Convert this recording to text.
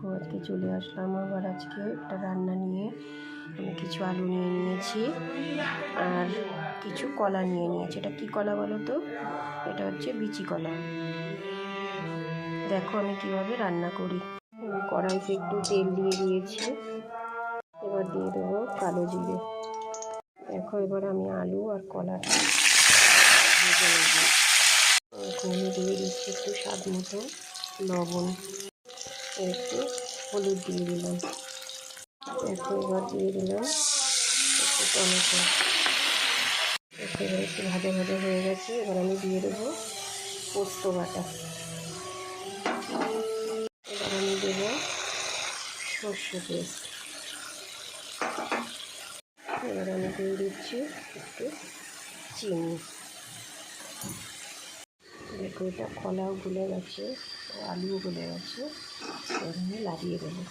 দেখো আজকে চলে আসলাম আবার আজকে একটা রান্না নিয়ে। আমি কিছু আলু নিয়ে নিয়েছি আর কিছু কলা নিয়ে নিয়েছি। এটা কি কলা বলো তো? এটা হচ্ছে বিচি কলা। দেখো আমি কিভাবে রান্না করি। কড়াইতে একটু তেল দিয়ে দিয়েছি, এবার দিয়ে দেবো কালো জিরে। দেখো এবার আমি আলু আর কলাটা ভেজে নেব। এখন আমি দিয়ে দিচ্ছি একটু স্বাদ মতো লবণ, একটু হলুদ দিয়ে দিলাম। দেখো এবার দিয়ে দিলাম একটু টমেটো। এবার একটু ভাজা ভাজা হয়ে গেছে, এবার আমি দিয়ে দেবো পোস্ত বাটা। এবার আমি দেবো সর্ষে পেস্ট। এবার আমি দিয়ে দিচ্ছি একটু চিনি। দেখো এটা কলাও গুলে গেছে, আলুও গুলে গেছে। এবার আমি লাগিয়ে দেবো।